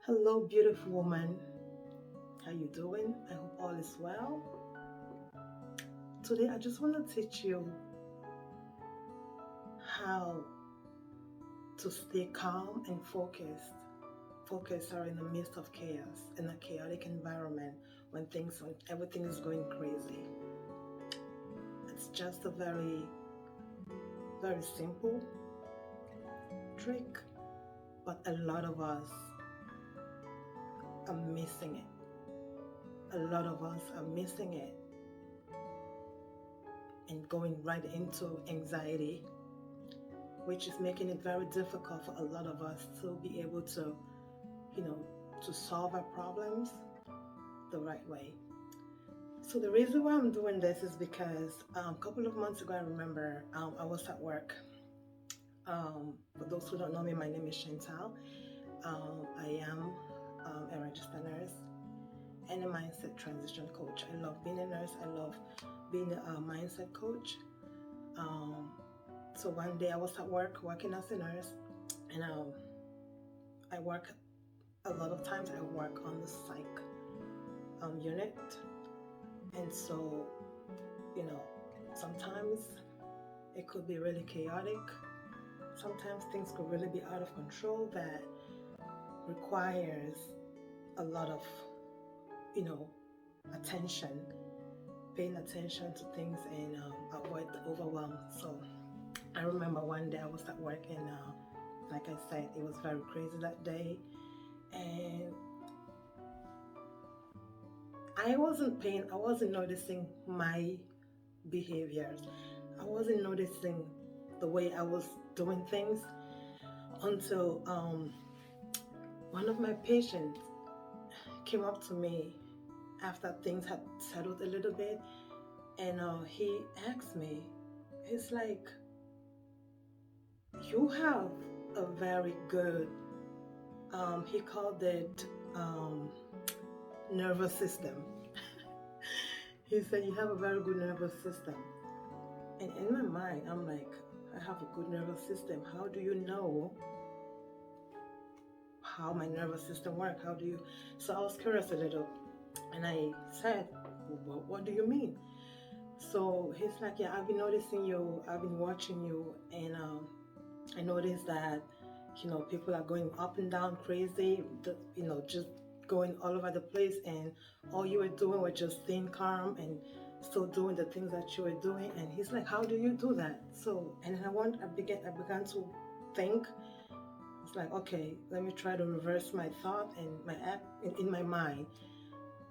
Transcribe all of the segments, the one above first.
Hello, beautiful woman. How you doing? I hope all is well. Today, I just want to teach you how to stay calm and focused. Focus are in the midst of chaos, in a chaotic environment when everything is going crazy. It's just a very, very simple trick, but a lot of us are missing it. A lot of us are missing it and going right into anxiety, which is making it very difficult for a lot of us to be able to, you know, to solve our problems the right way. So the reason why I'm doing this is because a couple of months ago, I remember I was at work. For those who don't know me, my name is Chantale. I am a registered nurse and a mindset transition coach. I love being a nurse. I love being a mindset coach. Um, so one day I was at work working as a nurse, and I work a lot of times. I work on the psych unit, and so sometimes it could be really chaotic. Sometimes things could really be out of control that requires a lot of attention, paying attention to things and avoid the overwhelm. So I remember one day I was at work and like I said, it was very crazy that day, and I wasn't noticing my behaviors. I wasn't noticing the way I was doing things until one of my patients came up to me after things had settled a little bit, and he asked me, he's like, you have a very good, he called it nervous system. He said, you have a very good nervous system. And in my mind, I'm like, I have a good nervous system. How do you know how my nervous system works? How do you? So I was curious a little, and I said, well, what do you mean? So he's like, yeah, I've been noticing you, I've been watching you, and I noticed that, people are going up and down crazy, just going all over the place, and all you were doing was just staying calm and still doing the things that you were doing. And he's like, how do you do that? So, and I began to think. It's like, okay, let me try to reverse my thought and my act in my mind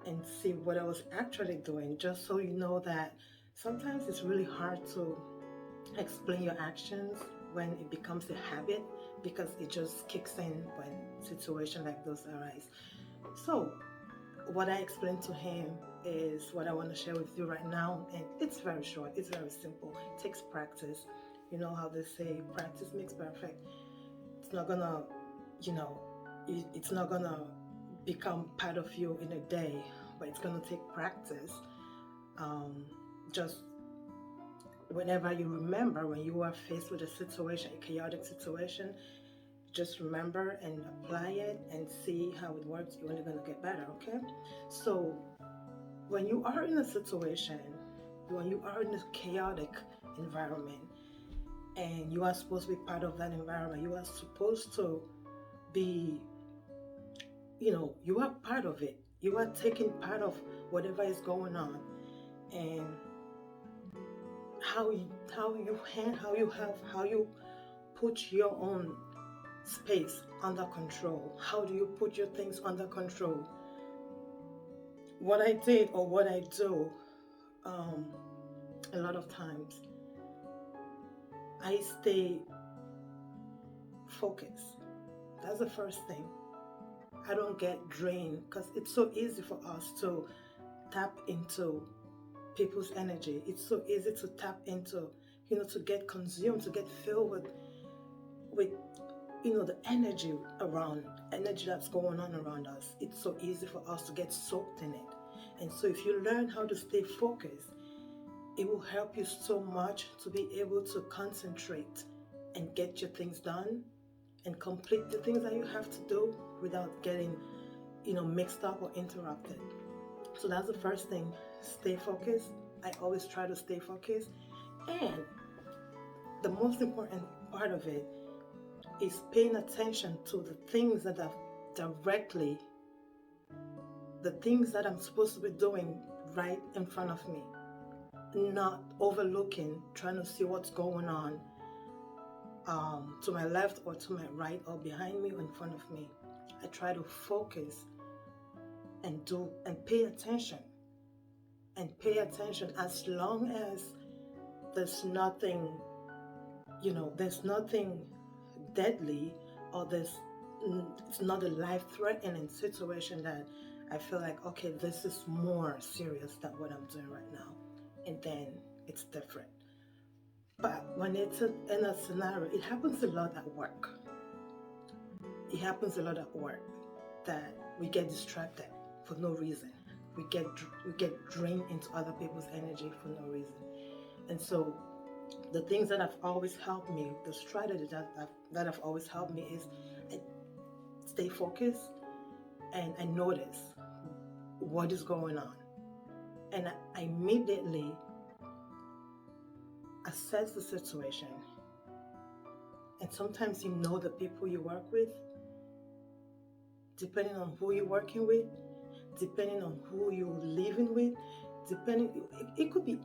and see what I was actually doing, just so you know that sometimes it's really hard to explain your actions when it becomes a habit, because it just kicks in when situations like those arise. So what I explained to him is what I want to share with you right now, and it's very short, it's very simple. It takes practice. You know how they say practice makes perfect. It's not gonna, you know, it's not gonna become part of you in a day, but it's gonna take practice. Just whenever you remember, when you are faced with a situation, a chaotic situation, just remember and apply it and see how it works. You're only going to get better, okay? So when you are in a situation, when you are in a chaotic environment, and you are supposed to be part of that environment, you are supposed to be, you are part of it. You are taking part of whatever is going on, and how you put your own space under control. How do you put your things under control? What I did, or what I do, a lot of times, I stay focused. That's the first thing. I don't get drained, because it's so easy for us to tap into people's energy. It's so easy to tap into, to get consumed, to get filled with the energy that's going on around us. It's so easy for us to get soaked in it. And so if you learn how to stay focused, it will help you so much to be able to concentrate and get your things done and complete the things that you have to do without getting, mixed up or interrupted. So that's the first thing. Stay focused. I always try to stay focused. And the most important part of it is paying attention to the things that are directly, the things that I'm supposed to be doing right in front of me, not overlooking, trying to see what's going on to my left or to my right or behind me or in front of me. I try to focus and pay attention as long as there's nothing, there's nothing deadly, or it's not a life-threatening situation that I feel like, okay, this is more serious than what I'm doing right now, and then it's different. But when it's in a scenario, it happens a lot at work. It happens a lot at work that we get distracted for no reason. We get drained into other people's energy for no reason. And so the things that have always helped me, the strategy that have always helped me is I stay focused and I notice what is going on. And I immediately assess the situation. And sometimes the people you work with, depending on who you're working with, depending on who you're living with, it could be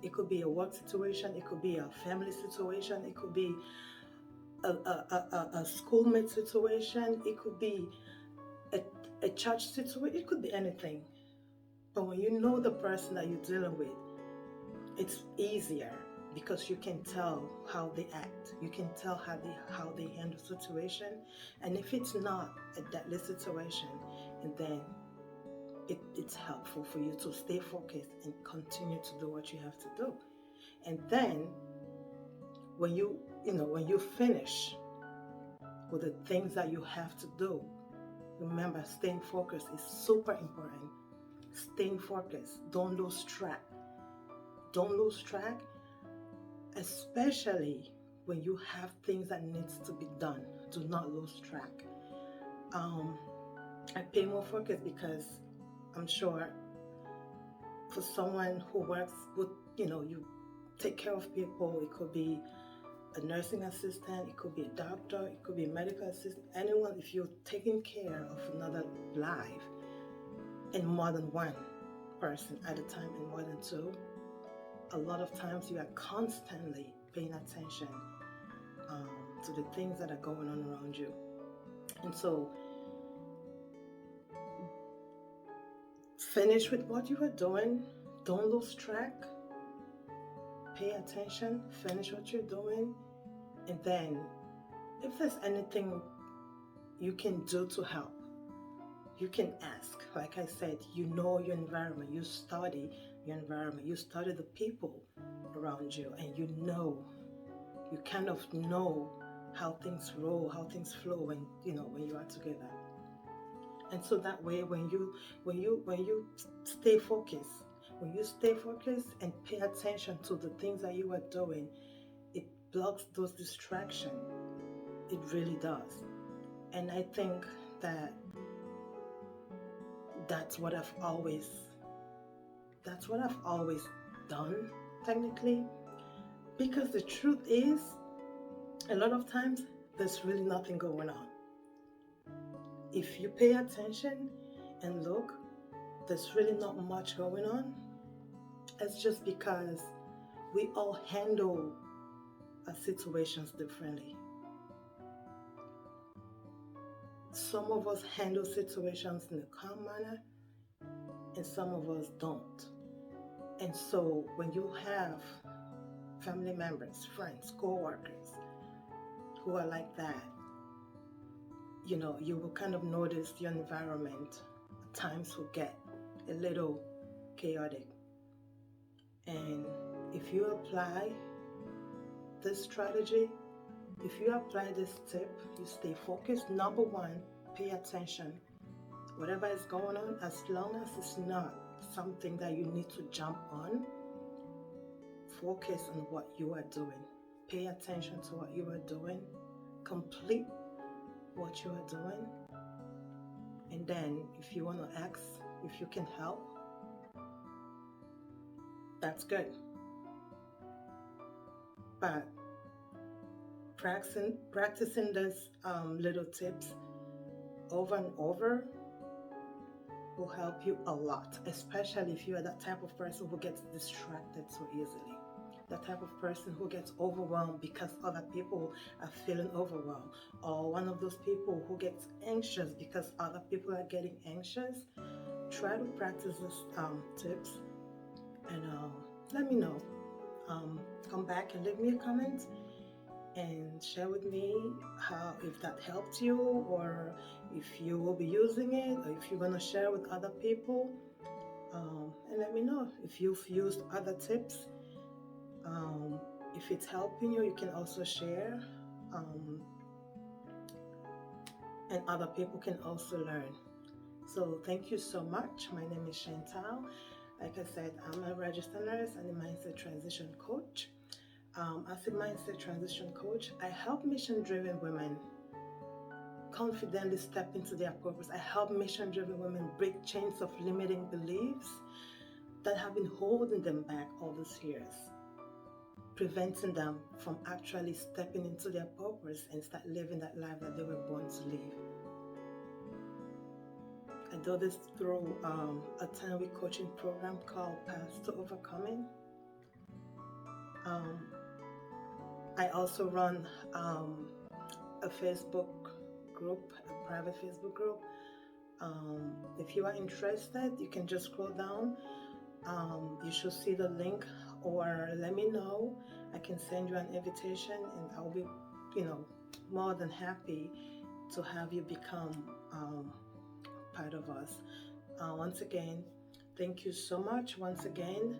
it could be a work situation, it could be a family situation, it could be a schoolmate situation, it could be a church situation, it could be anything. But when you know the person that you're dealing with, it's easier because you can tell how they act. You can tell how they handle situation. And if it's not a deadly situation, and then it's helpful for you to stay focused and continue to do what you have to do. And then when you finish with the things that you have to do, remember, staying focused is super important. Staying focused. Don't lose track. Don't lose track, especially when you have things that needs to be done. Do not lose track. I pay more focus because I'm sure for someone who works with, you take care of people, it could be a nursing assistant, it could be a doctor, it could be a medical assistant, anyone, if you're taking care of another life, and more than one person at a time and more than two, a lot of times you are constantly paying attention to the things that are going on around you. And so finish with what you are doing. Don't lose track. Pay attention. Finish what you're doing. And then if there's anything you can do to help, you can ask. Like I said, you know your environment. You study your environment. You study the people around you, and you kind of know how things roll, how things flow when you are together. And so that way, when you stay focused, and pay attention to the things that you are doing, it blocks those distractions. It really does. And I think that's what I've always done, technically, because the truth is, a lot of times there's really nothing going on. If you pay attention and look, there's really not much going on. It's just because we all handle our situations differently. Some of us handle situations in a calm manner, and some of us don't. And so when you have family members, friends, co-workers who are like that, you will kind of notice your environment at times will get a little chaotic. And if you apply this strategy, if you apply this tip, you stay focused. Number one, pay attention. Whatever is going on, as long as it's not something that you need to jump on, focus on what you are doing. Pay attention to what you are doing. complete what you are doing. And then if you want to ask if you can help, that's good. But practicing these little tips over and over will help you a lot, especially if you are that type of person who gets distracted so easily, the type of person who gets overwhelmed because other people are feeling overwhelmed, or one of those people who gets anxious because other people are getting anxious. Try to practice these tips and let me know. Come back and leave me a comment and share with me how, if that helped you, or if you will be using it, or if you're going to share with other people. And let me know if you've used other tips. If it's helping you, you can also share, and other people can also learn. So thank you so much. My name is Chantale. Like I said, I'm a registered nurse and a mindset transition coach. As a mindset transition coach, I help mission-driven women confidently step into their purpose. I help mission-driven women break chains of limiting beliefs that have been holding them back all these years, preventing them from actually stepping into their purpose and start living that life that they were born to live. I do this through a 10-week coaching program called Paths to Overcoming. I also run a Facebook group, a private Facebook group. If you are interested, you can just scroll down. You should see the link, or let me know. I can send you an invitation, and I'll be, more than happy to have you become part of us. Once again, thank you so much. Once again,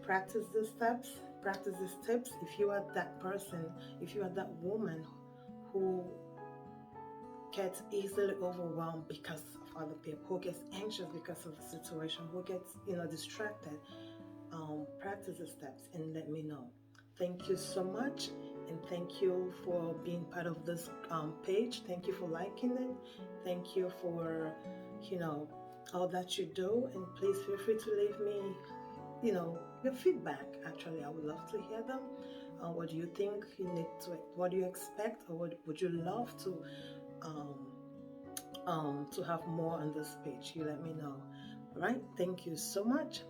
practice these steps, practice these tips. If you are that person, if you are that woman who gets easily overwhelmed because of other people, who gets anxious because of the situation, who gets distracted, practice the steps and let me know. Thank you so much, and thank you for being part of this page. Thank you for liking it. Thank you for all that you do, and please feel free to leave me your feedback. Actually, I would love to hear them. What do you think you need to, what do you expect, or what would you love to have more on this page? You let me know. All right, thank you so much.